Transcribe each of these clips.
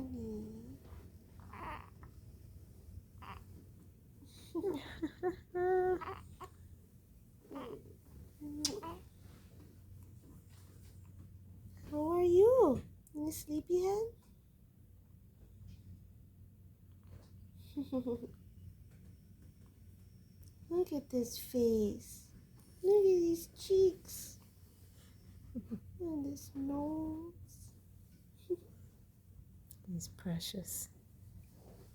honey. How are you? You sleepyhead? Look at this face. Look at these cheeks. And this nose. He's precious.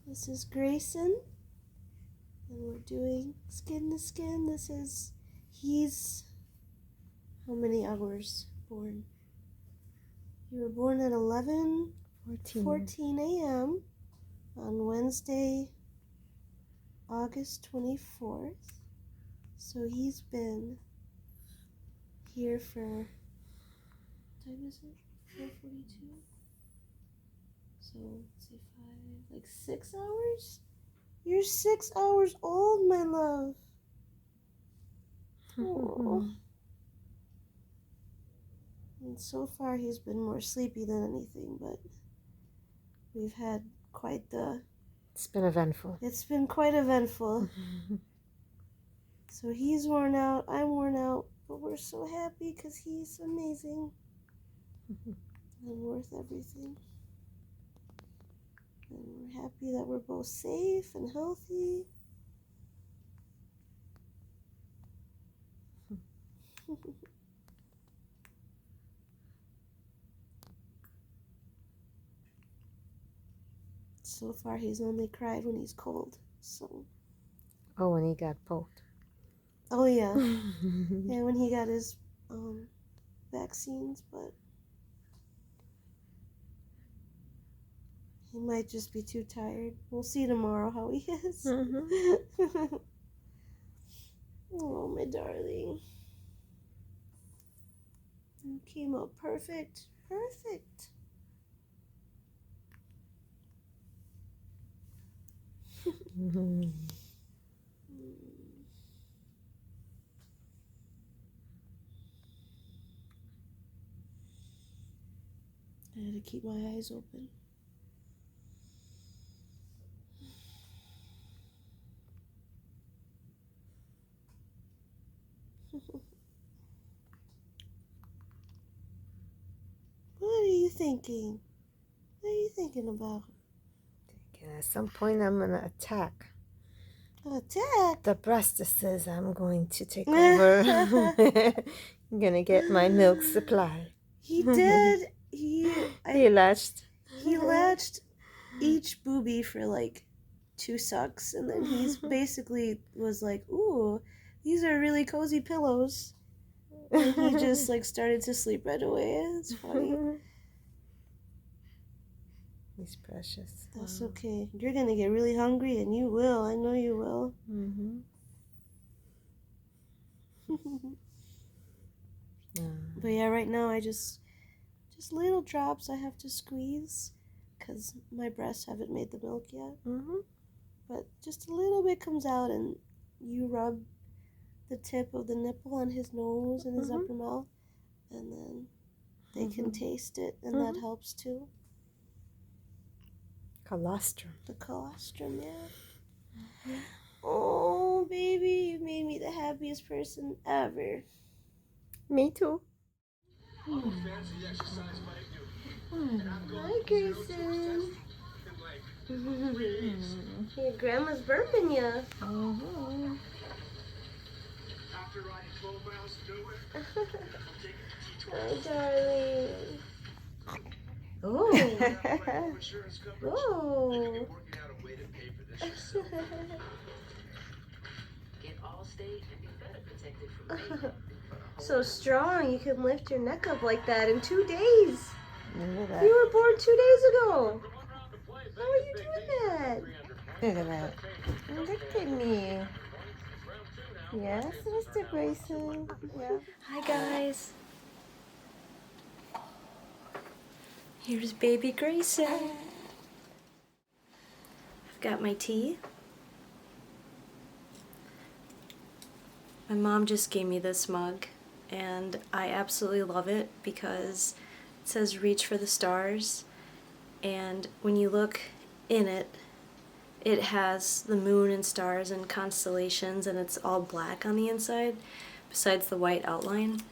This is Grayson. And we're doing skin to skin. He's how many hours born? You were born at 14 a.m. on Wednesday, August 24th. So he's been here for, what time is it? 4:42? So, let's say 6 hours? You're 6 hours old, my love. Aww. And so far he's been more sleepy than anything, but we've had quite the... It's been eventful. It's been quite eventful. So he's worn out, I'm worn out, but we're so happy because he's amazing and worth everything. And we're happy that we're both safe and healthy. So far he's only cried when he's cold, so... Oh, when he got poked. Oh yeah. Yeah, when he got his vaccines, but he might just be too tired. We'll see tomorrow how he is. Oh, my darling. You came out perfect. Perfect. I had to keep my eyes open. What are you thinking? What are you thinking about? At some point I'm going to attack. Attack? The breastesses. I'm going to take over. I'm going to get my milk supply. He did. He latched. He latched each boobie for like 2 sucks, and then he's basically was like, ooh, these are really cozy pillows. And he just like started to sleep right away. It's funny. He's precious. That's okay. You're gonna get really hungry, and you will. I know you will. But yeah, right now I just little drops I have to squeeze because my breasts haven't made the milk yet. But just a little bit comes out, and you rub the tip of the nipple on his nose and his upper mouth, and then they can taste it, and that helps too. Colostrum. The colostrum, yeah. Oh, baby, you made me the happiest person ever. Me too. Hi, Grayson. Your grandma's burping you. Hi, darling. Oh. Whoa. So strong, you can lift your neck up like that in 2 days. You were born 2 days ago. How are you doing that? Look at that. Look at me. Yes, Mr. Grayson. Yeah. Hi, guys. Here's baby Grayson. I've got my tea. My mom just gave me this mug, and I absolutely love it because it says reach for the stars, and when you look in it, it has the moon and stars and constellations, and it's all black on the inside besides the white outline.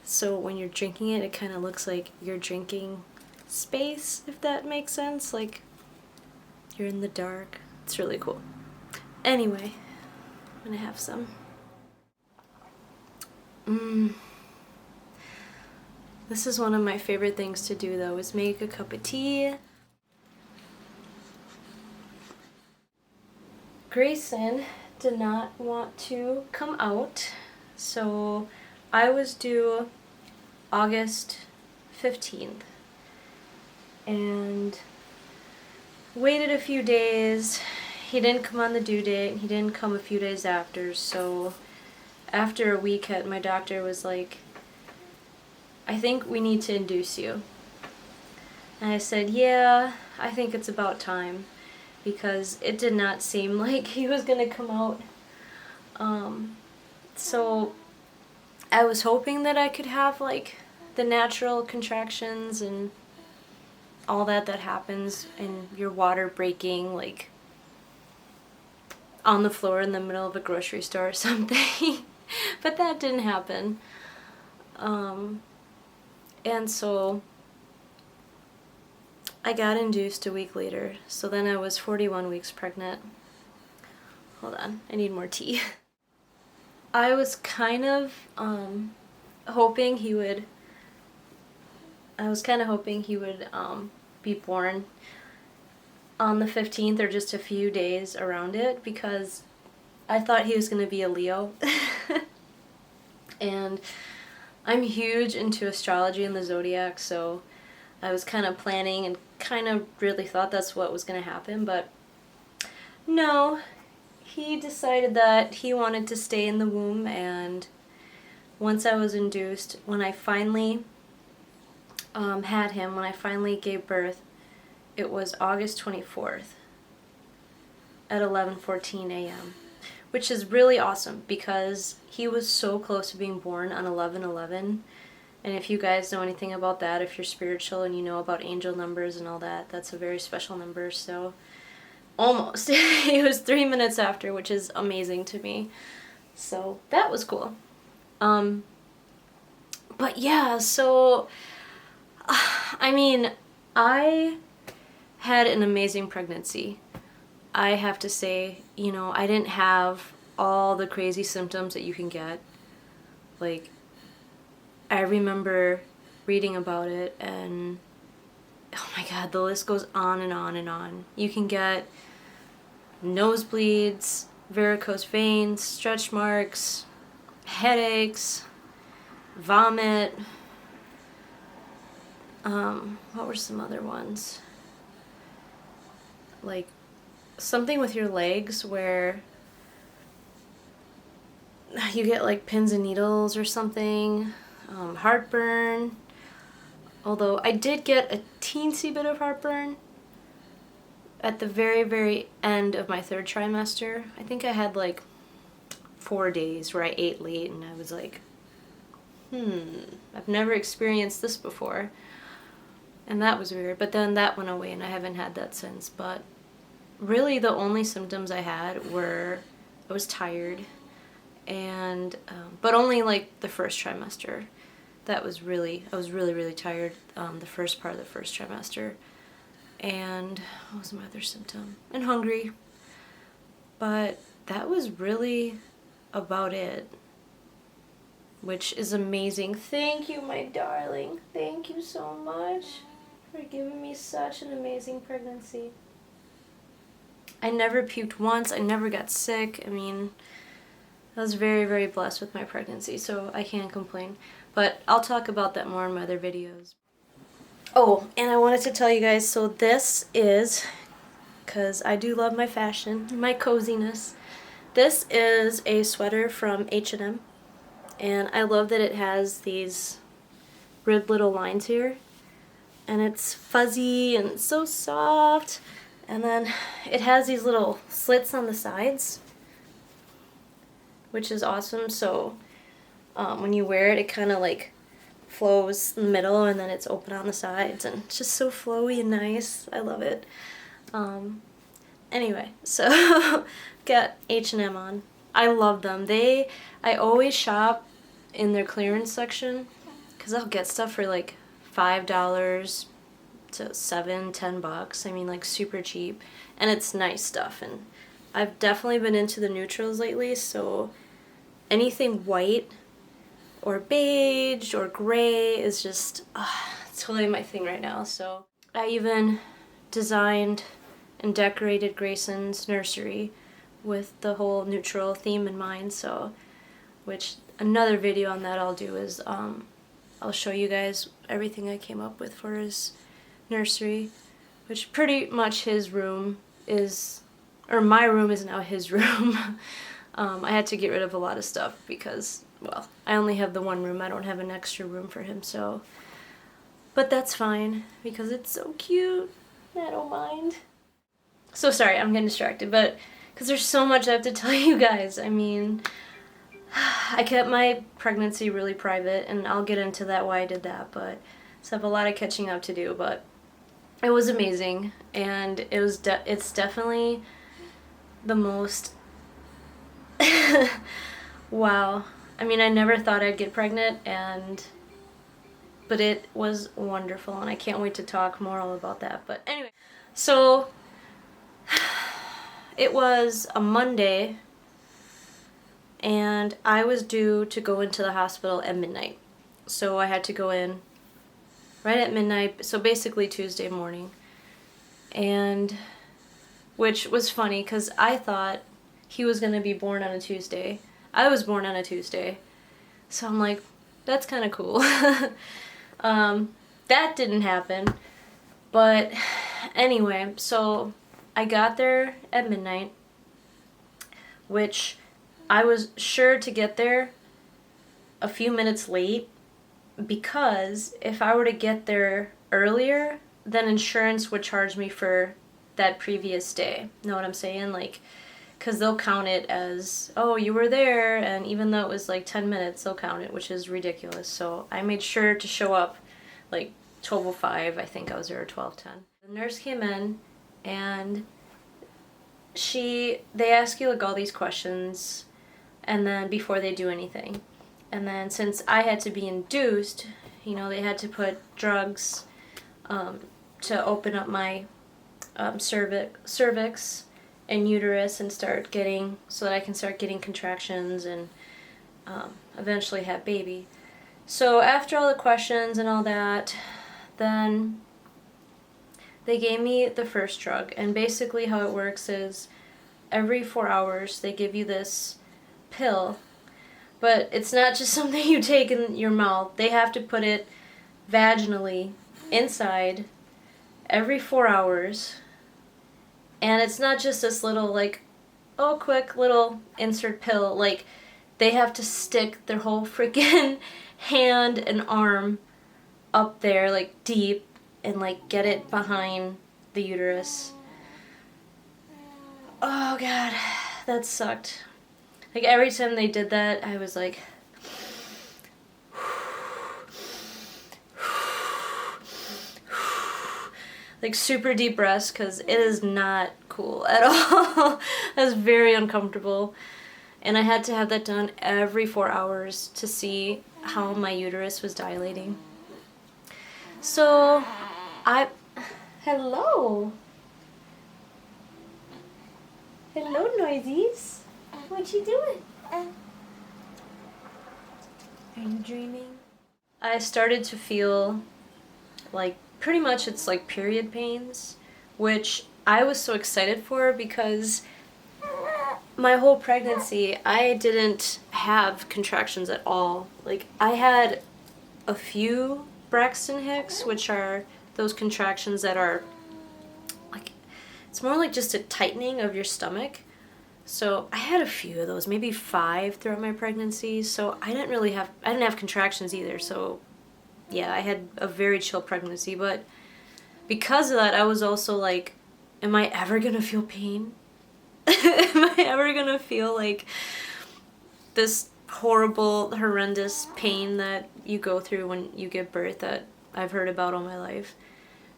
So when you're drinking it, it kind of looks like you're drinking space, if that makes sense. Like you're in the dark. It's really cool. Anyway, I'm gonna have some. This is one of my favorite things to do though, is make a cup of tea. Grayson did not want to come out, so I was due August 15th and waited a few days. He didn't come on the due date, he didn't come a few days after, so after a week my doctor was like, I think we need to induce you. And I said, yeah, I think it's about time, because it did not seem like he was gonna come out. So I was hoping that I could have like the natural contractions and all that happens in your water breaking, like on the floor in the middle of a grocery store or something. But that didn't happen. And so I got induced a week later, so then I was 41 weeks pregnant. Hold on, I need more tea. I was kind of hoping he would be born on the 15th or just a few days around it, because I thought he was going to be a Leo. And I'm huge into astrology and the zodiac, so I was kind of planning and kind of really thought that's what was going to happen, but no, he decided that he wanted to stay in the womb. And once I was induced, when I finally had him, when I finally gave birth, it was August 24th at 11:14 a.m., which is really awesome because he was so close to being born on 11/11. And if you guys know anything about that, if you're spiritual and you know about angel numbers and all that, that's a very special number. So almost. It was 3 minutes after, which is amazing to me. So that was cool. But yeah, so I mean, I had an amazing pregnancy. I have to say, you know, I didn't have all the crazy symptoms that you can get. Like, I remember reading about it, and oh my god, the list goes on and on and on. You can get nosebleeds, varicose veins, stretch marks, headaches, vomit. What were some other ones? Like something with your legs where you get like pins and needles or something. Heartburn. Although I did get a teensy bit of heartburn at the very, very end of my 3rd trimester. I think I had like 4 days where I ate late and I was like, I've never experienced this before. And that was weird. But then that went away and I haven't had that since. But really the only symptoms I had were I was tired, and but only like the 1st trimester. I was really, really tired the first part of the 1st trimester. And what was my other symptom? And hungry. But that was really about it, which is amazing. Thank you, my darling. Thank you so much for giving me such an amazing pregnancy. I never puked once. I never got sick. I mean, I was very, very blessed with my pregnancy, so I can't complain. But I'll talk about that more in my other videos. Oh, and I wanted to tell you guys, so this is, because I do love my fashion, my coziness. This is a sweater from H&M, and I love that it has these ribbed little lines here, and it's fuzzy and it's so soft, and then it has these little slits on the sides, which is awesome. So when you wear it, it kind of like flows in the middle and then it's open on the sides, and it's just so flowy and nice. I love it. Anyway, so got H&M on. I love them. I always shop in their clearance section because I'll get stuff for like $5 to $7-10. I mean, like super cheap, and it's nice stuff. And I've definitely been into the neutrals lately, so anything white or beige or gray is just totally my thing right now. So I even designed and decorated Grayson's nursery with the whole neutral theme in mind. So, which another video on that I'll do is I'll show you guys everything I came up with for his nursery, which pretty much his room is, or my room is now his room. I had to get rid of a lot of stuff because, well, I only have the one room. I don't have an extra room for him, so. But that's fine because it's so cute. I don't mind. So sorry, I'm getting distracted, but because there's so much I have to tell you guys. I mean, I kept my pregnancy really private, and I'll get into that why I did that, but so I have a lot of catching up to do, but it was amazing, and it's definitely the most wow. I mean, I never thought I'd get pregnant, but it was wonderful, and I can't wait to talk more all about that. But anyway, so it was a Monday, and I was due to go into the hospital at midnight. So I had to go in right at midnight, so basically Tuesday morning. And which was funny because I thought he was going to be born on a Tuesday. I was born on a Tuesday. So I'm like, that's kind of cool. That didn't happen. But anyway, so I got there at midnight, which I was sure to get there a few minutes late because if I were to get there earlier, then insurance would charge me for that previous day. Know what I'm saying? Like, because they'll count it as, oh, you were there, and even though it was like 10 minutes, they'll count it, which is ridiculous. So I made sure to show up like 12:05, I think I was there, or 12:10. The nurse came in, and they ask you like all these questions, and then before they do anything. And then since I had to be induced, you know, they had to put drugs to open up my cervix and uterus and so that I can start getting contractions and eventually have baby. So after all the questions and all that, then they gave me the first drug. And basically how it works is every 4 hours they give you this pill, but it's not just something you take in your mouth. They have to put it vaginally inside every 4 hours. And it's not just this little, like, oh, quick little insert pill. Like, they have to stick their whole freaking hand and arm up there, like, deep, and, like, get it behind the uterus. Oh, God, that sucked. Like, every time they did that, I was like, like super deep breaths, because it is not cool at all. It was very uncomfortable. And I had to have that done every 4 hours to see how my uterus was dilating. So, hello. Hello, Noisies. What you doing? Are you dreaming? I started to feel like pretty much it's like period pains, which I was so excited for because my whole pregnancy I didn't have contractions at all. Like, I had a few Braxton Hicks, which are those contractions that are like, it's more like just a tightening of your stomach. So I had a few of those, maybe 5 throughout my pregnancy. So I didn't have contractions either. So yeah, I had a very chill pregnancy. But because of that, I was also like, am I ever gonna feel pain? Am I ever gonna feel like this horrible, horrendous pain that you go through when you give birth that I've heard about all my life.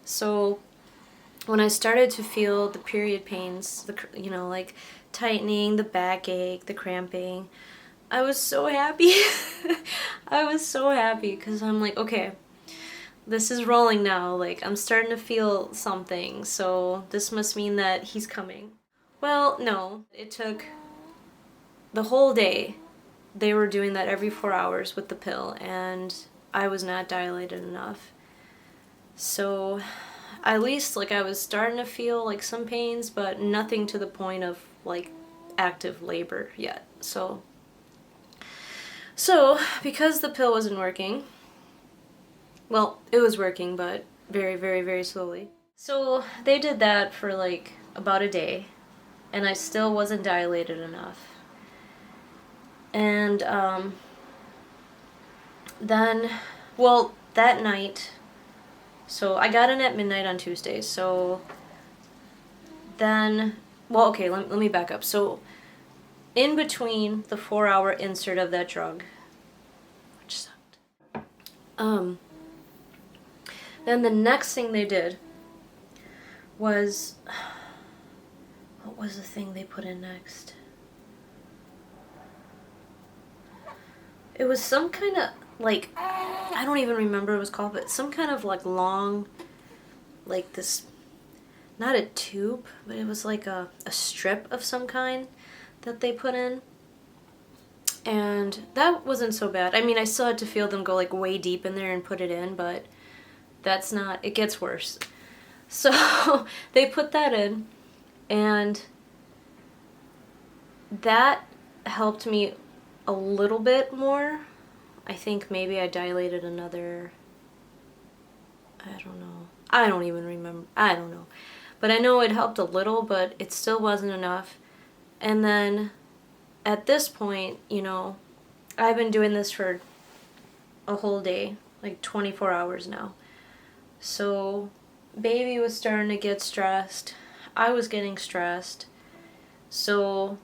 So when I started to feel the period pains, like tightening, the backache, the cramping, I was so happy. I was so happy because I'm like, okay, this is rolling now. Like, I'm starting to feel something, so this must mean that he's coming. Well, no. It took the whole day. They were doing that every 4 hours with the pill, and I was not dilated enough. So, at least, like, I was starting to feel, like, some pains, but nothing to the point of, like, active labor yet. So, because the pill wasn't working, well, it was working, but very, very, very slowly. So they did that for like about a day, and I still wasn't dilated enough. And then, well, that night, so I got in at midnight on Tuesday, so then, well, okay, let me back up. So in between the 4-hour insert of that drug, which sucked, then the next thing they did was, what was the thing they put in next? It was some kind of, like, I don't even remember what it was called, but some kind of, like, long, like this, not a tube, but it was like a strip of some kind that they put in. And that wasn't so bad. I mean, I still had to feel them go, like, way deep in there and put it in, but that's not, it gets worse. So they put that in, and that helped me a little bit more. I think maybe I dilated another, I don't know. I don't even remember. I don't know. But I know it helped a little, but it still wasn't enough. And then at this point, I've been doing this for a whole day, like 24 hours now. So baby was starting to get stressed. I was getting stressed. So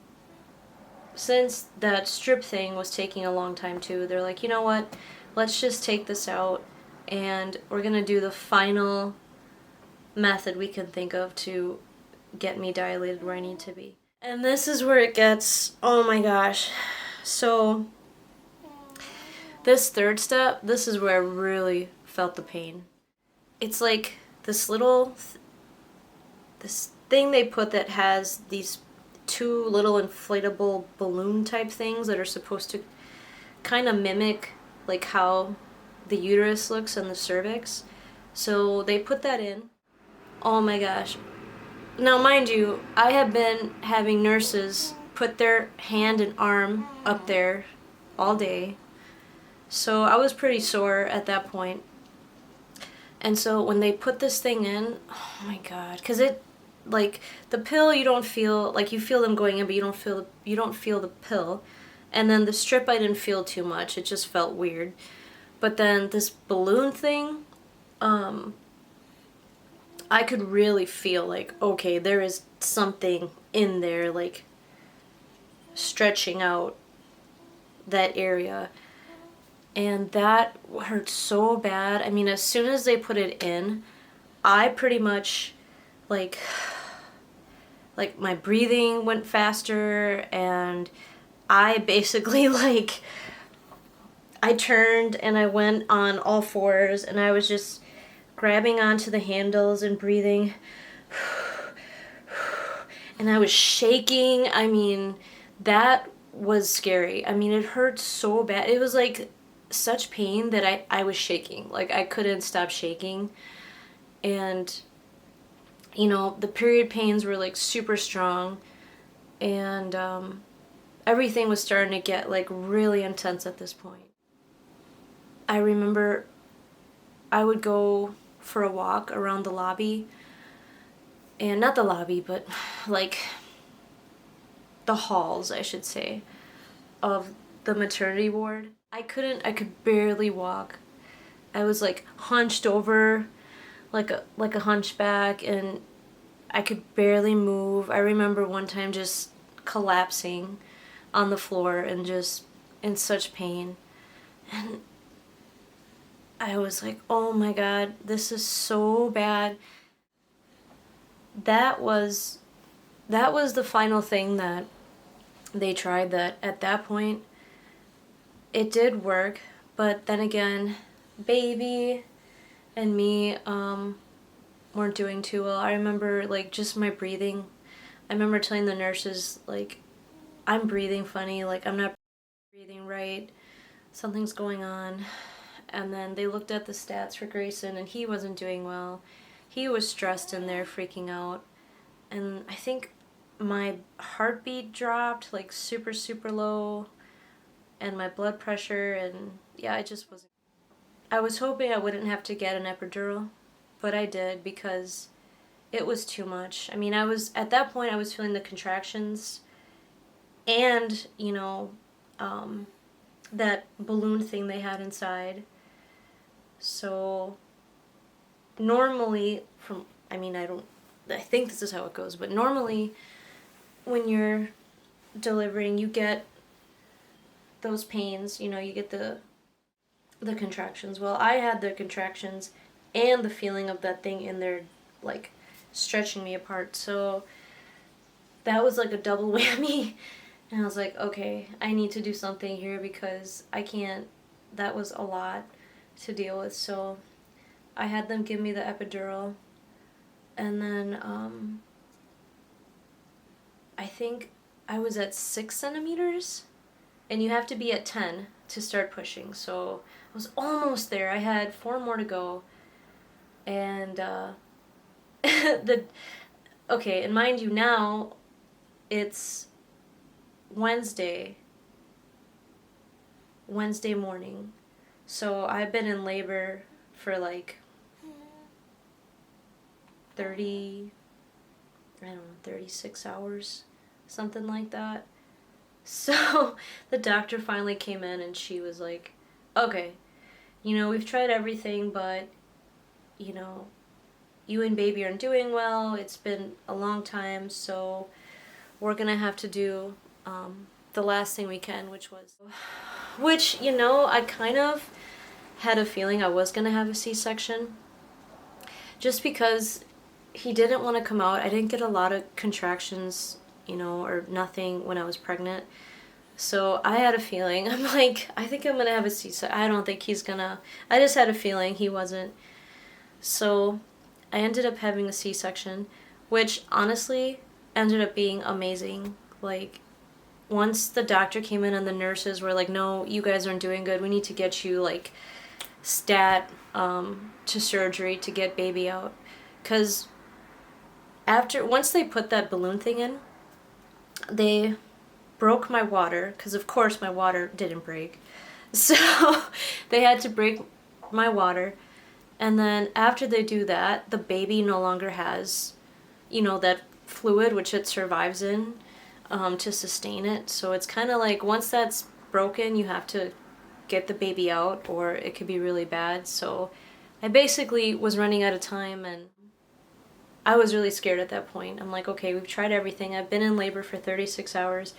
since that strip thing was taking a long time too, they're like, you know what? Let's just take this out and we're going to do the final method we can think of to get me dilated where I need to be. And this is where it gets, oh my gosh. So this third step, this is where I really felt the pain. It's like this little, this thing they put that has these 2 little inflatable balloon type things that are supposed to kind of mimic like how the uterus looks and the cervix. So they put that in. Oh my gosh. Now mind you, I have been having nurses put their hand and arm up there all day. So I was pretty sore at that point. And so when they put this thing in, oh my god, because it, like, the pill you don't feel, like, you feel them going in, but you don't feel the pill. And then the strip I didn't feel too much, it just felt weird. But then this balloon thing, I could really feel like, okay, there is something in there, like, stretching out that area. And that hurt so bad. I mean, as soon as they put it in, I pretty much, like my breathing went faster, and I basically, like, I turned and I went on all fours, and I was just grabbing onto the handles and breathing. And I was shaking. I mean, that was scary. I mean, it hurt so bad. It was like such pain that I was shaking. Like, I couldn't stop shaking. And, the period pains were like super strong. And everything was starting to get like really intense at this point. I remember I would go for a walk around the lobby. And not the lobby, but like the halls, I should say, of the maternity ward. I could barely walk. I was like hunched over like a hunchback, and I could barely move. I remember one time just collapsing on the floor and just in such pain. And I was like, oh my God, this is so bad. That was the final thing that they tried. That at that point it did work, but then again, baby and me weren't doing too well. I remember like just my breathing. I remember telling the nurses like, I'm breathing funny, like I'm not breathing right, something's going on. And then they looked at the stats for Grayson and he wasn't doing well. He was stressed in there, freaking out. And I think my heartbeat dropped like super, super low, and my blood pressure, and yeah, I just wasn't. I was hoping I wouldn't have to get an epidural, but I did because it was too much. I mean, at that point, I was feeling the contractions and, that balloon thing they had inside. So normally, I think this is how it goes, but normally when you're delivering, you get those pains, you get the contractions. Well, I had the contractions and the feeling of that thing in there, like, stretching me apart. So that was like a double whammy. And I was like, okay, I need to do something here because I can't, that was a lot to deal with. So I had them give me the epidural. And then I think I was at 6 centimeters. And you have to be at 10 to start pushing. So I was almost there. I had 4 more to go. And okay, and mind you, now it's Wednesday morning. So I've been in labor for like 36 hours, something like that. So the doctor finally came in and she was like, okay, we've tried everything, but, you and baby aren't doing well. It's been a long time, so we're going to have to do the last thing we can, which, I kind of had a feeling I was going to have a C-section. Just because he didn't want to come out. I didn't get a lot of contractions, or nothing when I was pregnant. So I had a feeling. I'm like, I think I'm going to have a C-section. I don't think he's going to. I just had a feeling he wasn't. So I ended up having a C-section, which honestly ended up being amazing. Like, once the doctor came in and the nurses were like, no, you guys aren't doing good. We need to get you, like, stat to surgery to get baby out. Because once they put that balloon thing in, they broke my water, because of course my water didn't break. So they had to break my water. And then after they do that, the baby no longer has, that fluid which it survives in to sustain it. So it's kind of like once that's broken, you have to get the baby out or it could be really bad. So I basically was running out of time and I was really scared at that point. I'm like, okay, we've tried everything. I've been in labor for 36 hours.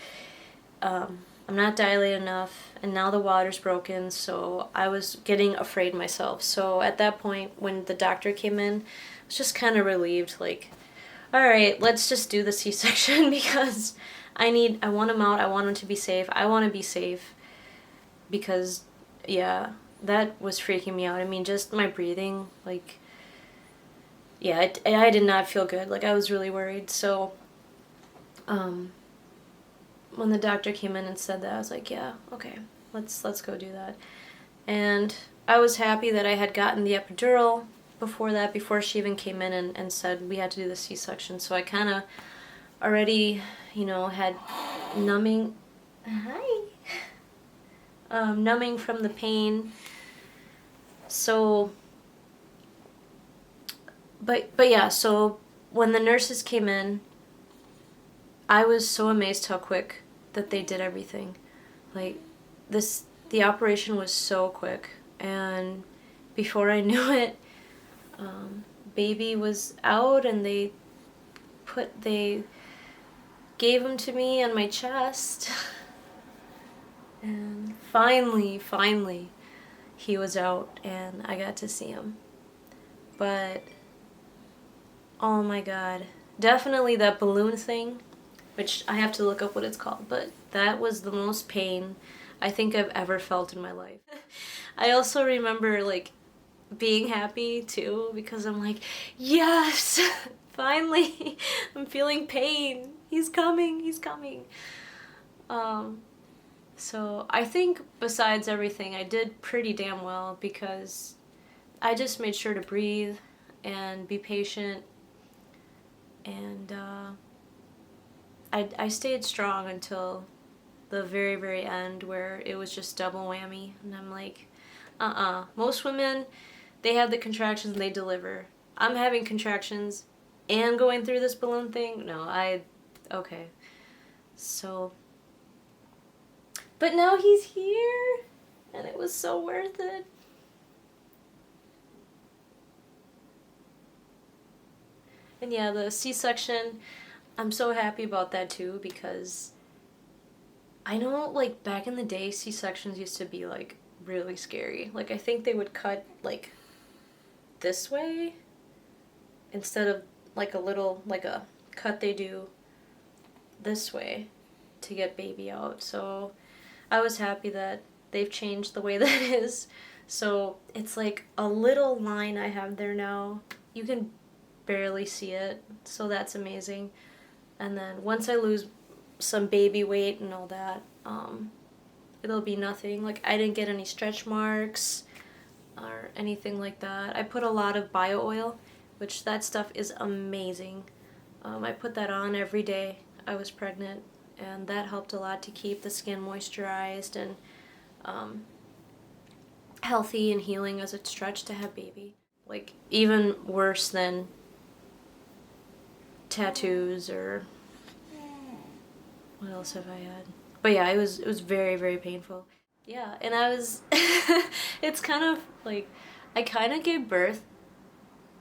I'm not dilated enough, and now the water's broken, so I was getting afraid myself. So at that point, when the doctor came in, I was just kind of relieved, like, all right, let's just do the C-section because I want him out, I want him to be safe, I want to be safe, because, yeah, that was freaking me out. I mean, just my breathing, like, yeah, I did not feel good, like, I was really worried, so, when the doctor came in and said that, I was like, yeah, okay, let's go do that. And I was happy that I had gotten the epidural before she even came in and said we had to do the C-section. So I kind of already, had numbing from the pain. So, but yeah, so when the nurses came in, I was so amazed how quick that they did everything. Like, the operation was so quick, and before I knew it, baby was out, and they gave him to me on my chest, and finally, he was out and I got to see him. But, oh my god. Definitely that balloon thing, which I have to look up what it's called, but that was the most pain I think I've ever felt in my life. I also remember, like, being happy too, because I'm like, yes! Finally! I'm feeling pain! He's coming! He's coming! So I think besides everything, I did pretty damn well because I just made sure to breathe and be patient, and I stayed strong until the very, very end where it was just double whammy, and I'm like, most women, they have the contractions and they deliver. I'm having contractions and going through this balloon thing? No, okay. So, but now he's here, and it was so worth it. And yeah, the C-section, I'm so happy about that too, because I know, like, back in the day, C-sections used to be, like, really scary. Like, I think they would cut, like, this way instead of, like, a cut they do this way to get baby out. So I was happy that they've changed the way that is. So it's like a little line I have there now. You can barely see it, so that's amazing. And then once I lose some baby weight and all that, it'll be nothing. Like, I didn't get any stretch marks or anything like that. I put a lot of bio oil, which that stuff is amazing. I put that on every day I was pregnant, and that helped a lot to keep the skin moisturized and healthy and healing as it stretched to have baby. Like, even worse than tattoos or what else have I had? But yeah, it was very, very painful. Yeah, and I was it's kind of like I kind of gave birth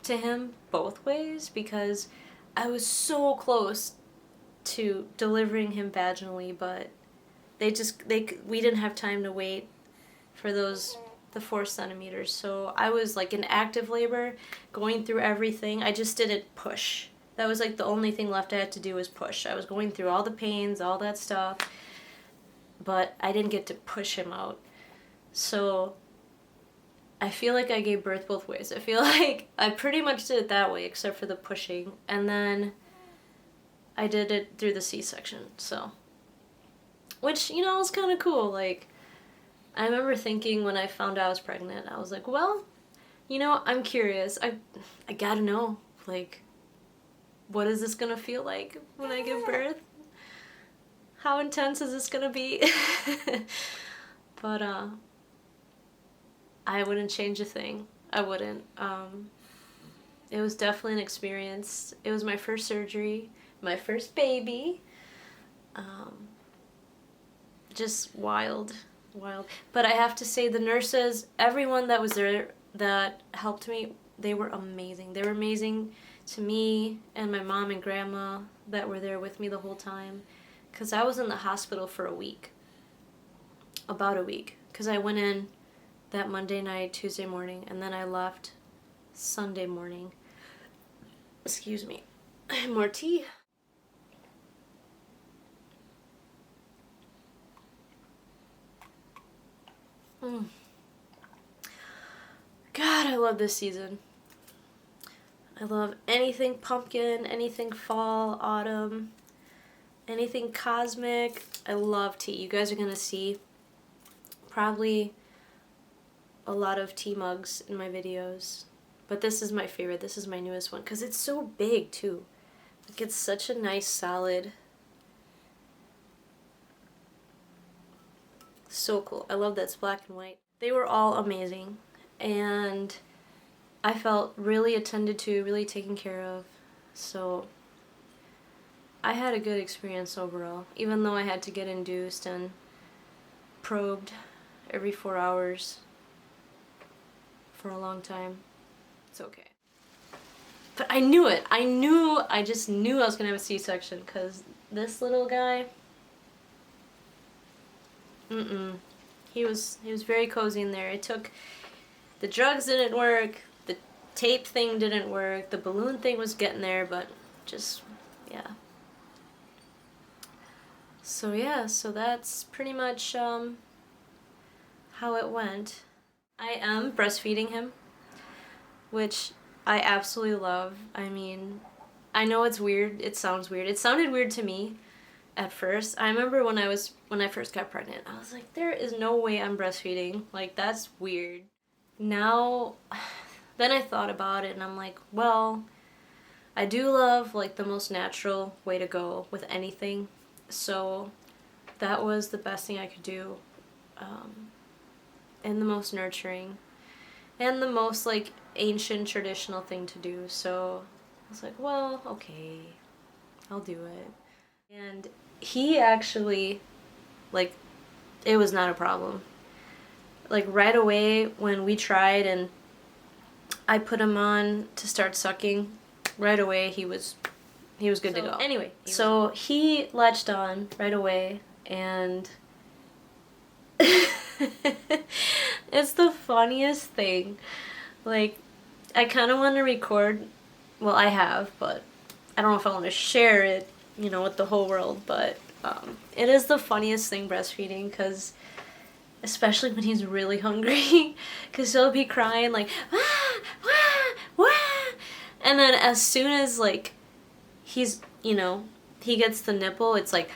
to him both ways because I was so close to delivering him vaginally, but we didn't have time to wait for the 4 centimeters. So I was like in active labor, going through everything. I just didn't push. That was like the only thing left I had to do was push. I was going through all the pains, all that stuff, but I didn't get to push him out. So I feel like I gave birth both ways. I feel like I pretty much did it that way, except for the pushing. And then I did it through the C-section, so. Which, you know, was kind of cool. Like, I remember thinking when I found out I was pregnant, I was like, well, you know, I'm curious. I gotta know, like, what is this gonna feel like when I give birth? How intense is this gonna be? But, I wouldn't change a thing. I wouldn't. It was definitely an experience. It was my first surgery, my first baby. Just wild. But I have to say, the nurses, everyone that was there that helped me, they were amazing. They were amazing to me and my mom and grandma that were there with me the whole time. Because I was in the hospital for a week. About a week. Because I went in that Monday night, Tuesday morning, and then I left Sunday morning. Excuse me. More tea. God, I love this season. I love anything pumpkin, anything fall, autumn, anything cosmic. I love tea. You guys are gonna see probably a lot of tea mugs in my videos. But this is my favorite. This is my newest one because it's so big too. Like, it's such a nice, solid. So cool. I love that it's black and white. They were all amazing, and I felt really attended to, really taken care of. So I had a good experience overall, even though I had to get induced and probed every 4 hours for a long time. It's okay. But I knew it. I just knew I was gonna have a C-section because this little guy, He was very cozy in there. The drugs didn't work, the tape thing didn't work, the balloon thing was getting there, but just, yeah. So yeah, so that's pretty much how it went. I am breastfeeding him, which I absolutely love. I mean, I know it's weird, it sounds weird. It sounded weird to me at first. I remember when I first got pregnant, I was like, there is no way I'm breastfeeding. Like, that's weird. Now, then I thought about it and I'm like, well, I do love like the most natural way to go with anything. So that was the best thing I could do, and the most nurturing and the most like ancient traditional thing to do. So I was like, well, okay, I'll do it. And he actually, like, it was not a problem. Like right away when we tried and I put him on to start sucking, right away he was good to go. Anyway, so he latched on right away, and it's the funniest thing. Like, I kind of want to record, well, I have, but I don't know if I want to share it, with the whole world, but it is the funniest thing, breastfeeding, because especially when he's really hungry, because he'll be crying like, wah, wah, wah, and then as soon as, like, he's, he gets the nipple, it's like,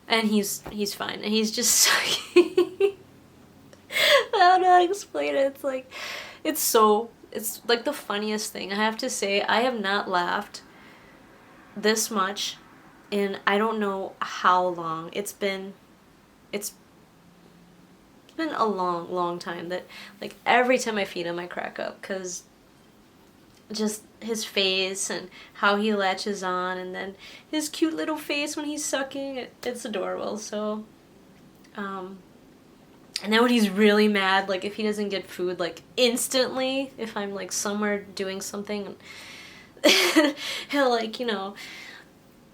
and he's fine, and he's just sucking. I don't know how to explain it. It's like, it's like the funniest thing. I have to say, I have not laughed this much in I don't know how long. It's been a long time that, like, every time I feed him I crack up, because just his face and how he latches on, and then his cute little face when he's sucking, it's adorable. So and then when he's really mad, like if he doesn't get food like instantly, if I'm like somewhere doing something, he'll like,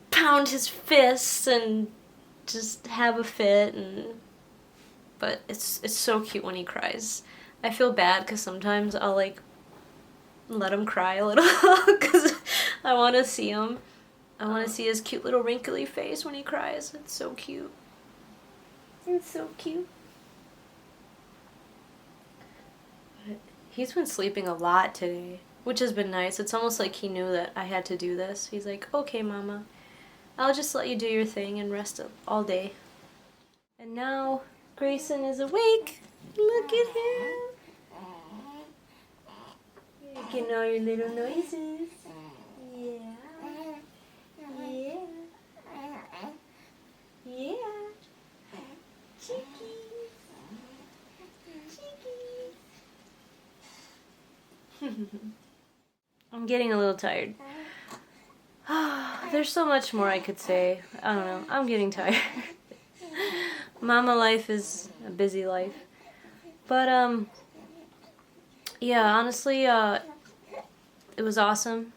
pound his fists and just have a fit. But it's so cute when he cries. I feel bad because sometimes I'll like let him cry a little because I want to see him. I want to see his cute little wrinkly face when he cries. It's so cute. It's so cute. But he's been sleeping a lot today, which has been nice. It's almost like he knew that I had to do this. He's like, okay, Mama, I'll just let you do your thing and rest all day. And now Grayson is awake. Look at him. Making all your little noises. Yeah. Yeah. Yeah. Chickies. Chickies. I'm getting a little tired. There's so much more I could say. I don't know. I'm getting tired. Mama life is a busy life. But, yeah, honestly, it was awesome.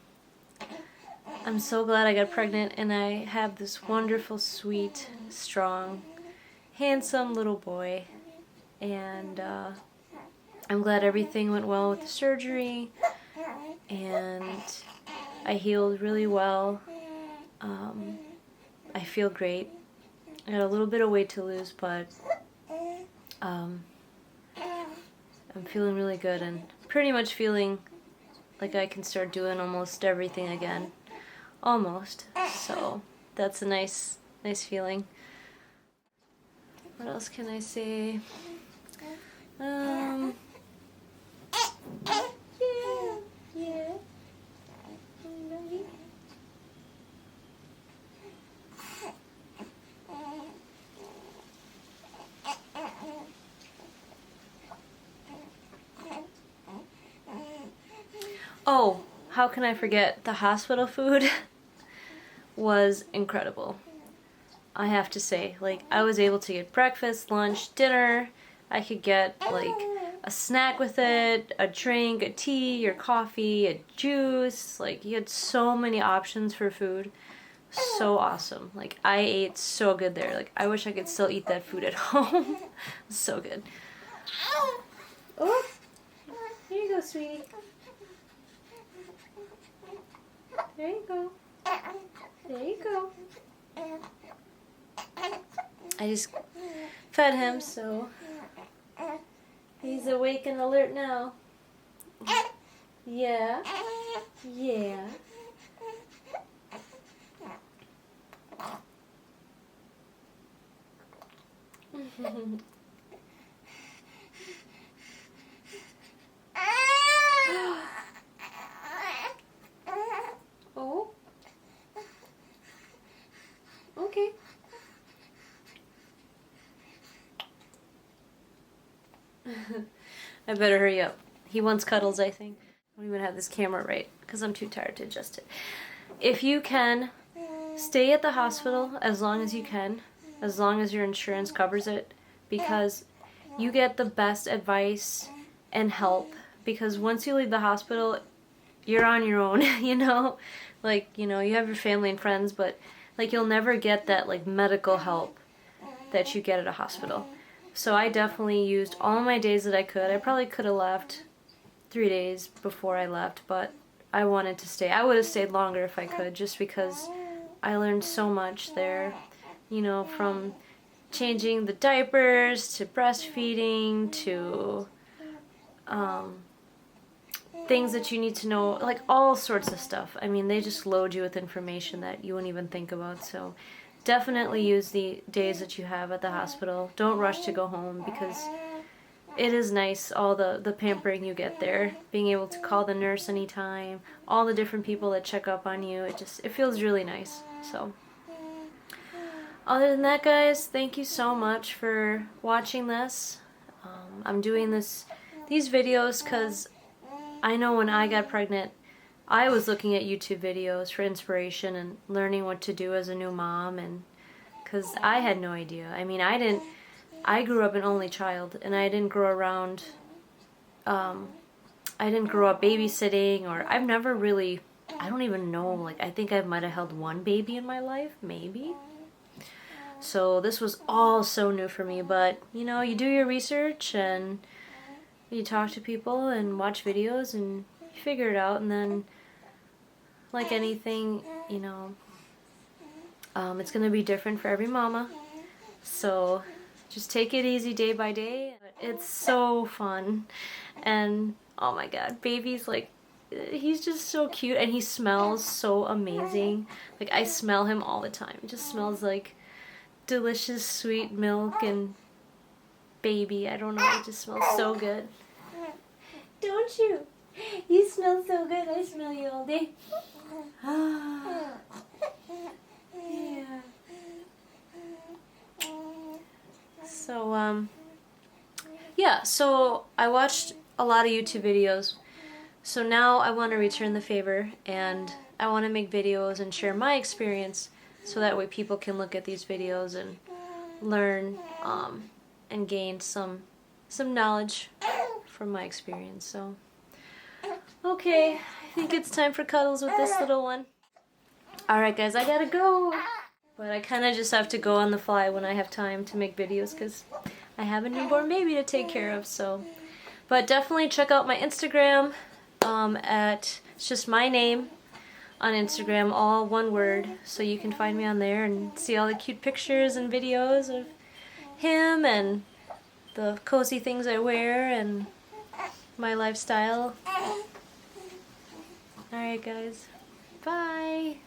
I'm so glad I got pregnant, and I have this wonderful, sweet, strong, handsome little boy. And I'm glad everything went well with the surgery, and I healed really well. I feel great. I got a little bit of weight to lose, but I'm feeling really good and pretty much feeling like I can start doing almost everything again. Almost. So that's a nice feeling. What else can I say? Yeah. Oh, how can I forget? The hospital food was incredible. I have to say, like, I was able to get breakfast, lunch, dinner. I could get, like, a snack with it, a drink, a tea, or coffee, a juice. Like, you had so many options for food. so awesome. Like, I ate so good there. Like, I wish I could still eat that food at home. So good. Oh, here you go, sweetie. There you go. There you go. I just fed him, so he's awake and alert now. Yeah. Yeah. Oh. Okay. I better hurry up. He wants cuddles, I think. I don't even have this camera right because I'm too tired to adjust it. If you can, stay at the hospital as long as you can, as long as your insurance covers it, because you get the best advice and help. Because once you leave the hospital, you're on your own, you know? Like, you know, you have your family and friends, but like you'll never get that like medical help that you get at a hospital. So I definitely used all my days that I could. I probably could have left 3 days before I left, but I wanted to stay. I would have stayed longer if I could, just because I learned so much there, you know, from changing the diapers to breastfeeding to things that you need to know, like all sorts of stuff. I mean, they just load you with information that you wouldn't even think about. So definitely use the days that you have at the hospital. Don't rush to go home, because it is nice, all the pampering you get there, being able to call the nurse anytime, all the different people that check up on you. It feels really nice. So other than that, guys, thank you so much for watching this. I'm doing these videos because I know when I got pregnant, I was looking at YouTube videos for inspiration and learning what to do as a new mom, and because I had no idea. I mean, I grew up an only child, and I didn't grow around, I didn't grow up babysitting, or I've never really, I don't even know, like, I think I might have held one baby in my life, maybe. So this was all so new for me, but, you know, you do your research, and you talk to people, and watch videos, and you figure it out, and then, like anything, you know, it's going to be different for every mama, so just take it easy day by day. It's so fun, and oh my god, baby's like, he's just so cute, and he smells so amazing. Like, I smell him all the time. It just smells like delicious sweet milk and baby. I don't know, it just smells so good. Don't you? You smell so good. I smell you all day. Yeah. So, yeah, so I watched a lot of YouTube videos. So now I want to return the favor, and I want to make videos and share my experience, so that way people can look at these videos and learn and gain some knowledge from my experience. So, okay, I think it's time for cuddles with this little one. Alright guys, I gotta go. But I kind of just have to go on the fly when I have time to make videos, because I have a newborn baby to take care of. So, but definitely check out my Instagram it's just my name on Instagram, all one word, so you can find me on there and see all the cute pictures and videos of him and the cozy things I wear and my lifestyle. Alright guys, bye!